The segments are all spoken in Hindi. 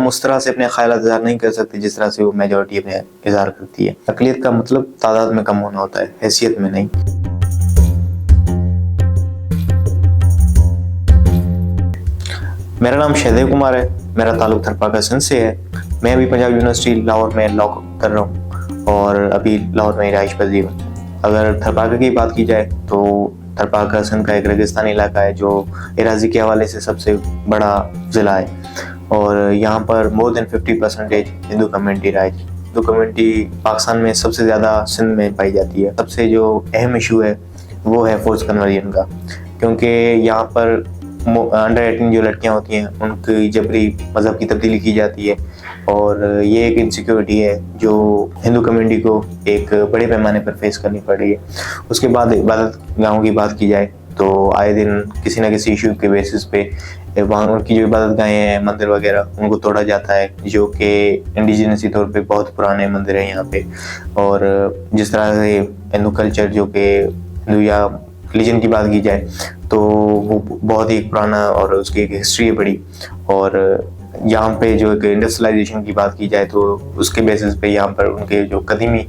उस तरह से अपने ख्यालात इज़हार नहीं कर सकते जिस तरह से वो मेजॉरिटी अपने इज़हार करती है। अक़लियत का मतलब तादाद में कम होना होता है, हैसियत में नहीं। मेरा नाम शहदेव कुमार है, मेरा ताल्लुक थरपाका सिंध से है। मैं अभी पंजाब यूनिवर्सिटी लाहौर में लॉ कर रहा हूँ और अभी लाहौर में रिहाइश पज़ीर हूँ। अगर थरपाका की बात की जाए तो थरपाका सिंध का एक रेगिस्तानी इलाका है जो एराज़ी के हवाले से सबसे बड़ा ज़िला है और यहाँ पर मोर देन 50% हिंदू कम्युनिटी रहा है। हिंदू कम्युनिटी पाकिस्तान में सबसे ज़्यादा सिंध में पाई जाती है। सबसे जो अहम इशू है वो है फोर्स कन्वर्जन का, क्योंकि यहाँ पर अंडर 18 जो लड़कियां होती हैं उनकी जबरी मज़हब की तब्दीली की जाती है और ये एक इनसिक्योरिटी है जो हिंदू कम्युनिटी को एक बड़े पैमाने पर फेस करनी पड़ रही है। उसके बाद इबादत गाहों की बात की जाए तो आए दिन किसी न किसी इशू के बेसिस पे वहाँ उनकी जो इबादत गाहें हैं, मंदिर वगैरह, उनको तोड़ा जाता है, जो कि इंडिजिनसी तौर पे बहुत पुराने मंदिर हैं यहाँ पे। और जिस तरह से हिंदू कल्चर जो कि हिंदू या रिलीजन की बात की जाए तो वो बहुत ही पुराना और उसकी एक हिस्ट्री है बड़ी। और यहाँ पे जो एक इंडस्ट्रियलाइजेशन की बात की जाए तो उसके बेसिस पे यहाँ पर उनके जो कदीमी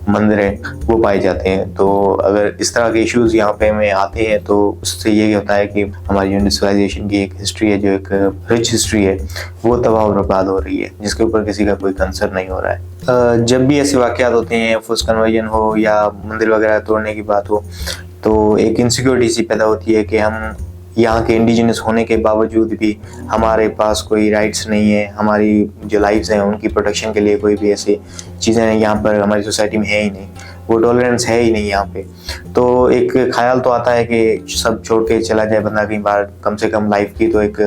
मंदिर हैं वो पाए जाते हैं। तो अगर इस तरह के इश्यूज यहाँ पे में आते हैं तो उससे ये होता है कि हमारी इंडस्ट्रियलाइजेशन की एक हिस्ट्री है, जो एक रिच हिस्ट्री है, वो तबाह और बर्बाद हो रही है, जिसके ऊपर किसी का कोई कंसर्न नहीं हो रहा है। जब भी ऐसे वाक़यात होते हैं, फोर्स कन्वर्जन हो या मंदिर वगैरह तोड़ने की बात हो, तो एक इनसिक्योरिटी सी पैदा होती है कि हम यहाँ के इंडिजिनस होने के बावजूद भी हमारे पास कोई राइट्स नहीं है, हमारी जो लाइफ्स हैं उनकी प्रोटेक्शन के लिए कोई भी ऐसी चीज़ें यहाँ पर हमारी सोसाइटी में है ही नहीं, वो टॉलरेंस है ही नहीं यहाँ पे। तो एक ख्याल तो आता है कि सब छोड़ के चला जाए बंदा कहीं बाहर, कम से कम लाइफ की तो एक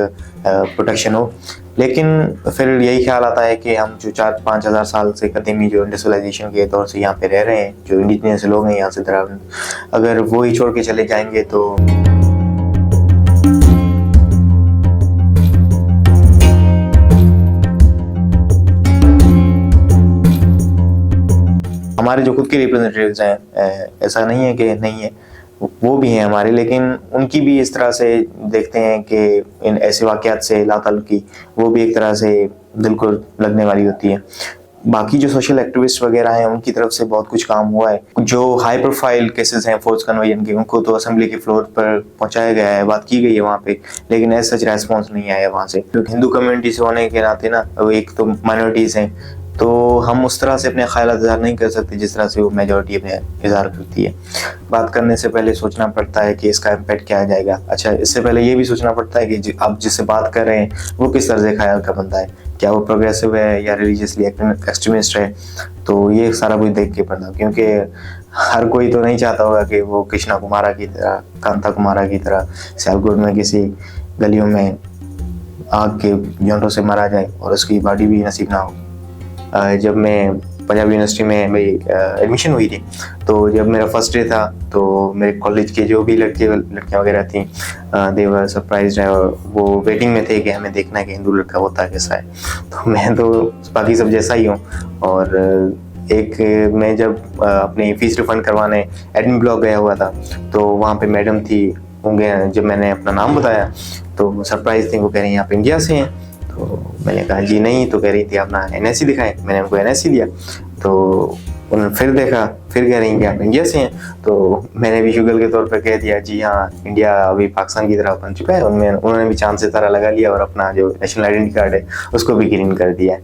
प्रोटेक्शन हो। लेकिन फिर यही ख्याल आता है कि हम जो 4-5 हज़ार साल से कदीमी जो इंडस्ट्रियलाइजेशन के तौर से यहाँ पे रह रहे हैं, जो इंडिजिनस लोग हैं यहाँ से दरार, अगर वो ही छोड़ के चले जाएंगे तो हमारे जो खुद के रिप्रेजेंटेटिव्स हैं, ऐसा नहीं है कि नहीं है, वो भी हैं हमारे, लेकिन उनकी भी इस तरह से देखते हैं कि इन ऐसे वाक़यात से लाताल्लुकी वो भी एक तरह से दिल को लगने वाली होती है। बाकी जो सोशल एक्टिविस्ट वगैरह हैं उनकी तरफ से बहुत कुछ काम हुआ है। जो हाई प्रोफाइल केसेस हैं फोर्स कन्वर्जन के, उनको तो असेंबली के फ्लोर पर पहुंचाया गया है, बात की गई है वहाँ पे, लेकिन ऐसा सच रेस्पॉन्स नहीं आया वहाँ से। क्योंकि हिंदू कम्युनिटी से होने के नाते ना, वो एक तो माइनॉरिटीज़ हैं, तो हम उस तरह से अपने ख्यालात इज़हार नहीं कर सकते जिस तरह से वो मेजॉरिटी अपने इज़हार करती है। बात करने से पहले सोचना पड़ता है कि इसका इम्पैक्ट क्या आ जाएगा। अच्छा, इससे पहले ये भी सोचना पड़ता है कि आप जिससे बात कर रहे हैं वो किस तरह से ख्याल का बंदा है, क्या वो प्रोग्रेसिव है या रिलीजियसली एक्सट्रीमिस्ट है। तो ये सारा कुछ देख के पढ़ना, क्योंकि हर कोई तो नहीं चाहता होगा कि वो कृष्णा कुमारा की तरह, कांता कुमारा की तरह सियालकोट में किसी गलियों में आग के झोंकों से मारा जाए और उसकी बॉडी भी नसीब ना हो। जब मैं पंजाब यूनिवर्सिटी में मेरी एडमिशन हुई थी, तो जब मेरा फर्स्ट डे था तो मेरे कॉलेज के जो भी लड़कियां वगैरह थी, दे वर सरप्राइज्ड है और वो वेटिंग में थे कि हमें देखना है कि हिंदू लड़का होता कैसा है। तो मैं तो बाकी सब जैसा ही हूँ। और एक मैं जब अपनी फ़ीस रिफ़ंड करवाने एडमिन ब्लॉक गया हुआ था तो वहाँ पे मैडम थी, उनके जब मैंने अपना नाम बताया तो सरप्राइज थी, वो कह रही हैं आप इंडिया से हैं। तो मैंने कहा जी नहीं, तो कह रही थी अपना NSC दिखाएं। मैंने उनको NSC दिया, तो उन्होंने फिर देखा, फिर कह रही कि आप इंडिया से हैं। तो मैंने भी शुगर के तौर पर कह दिया जी हाँ, इंडिया अभी पाकिस्तान की तरह बन चुका है। उन्होंने भी चांद से तारा लगा लिया और अपना जो नेशनल आइडेंटिटी कार्ड है उसको भी ग्रीन कर दिया।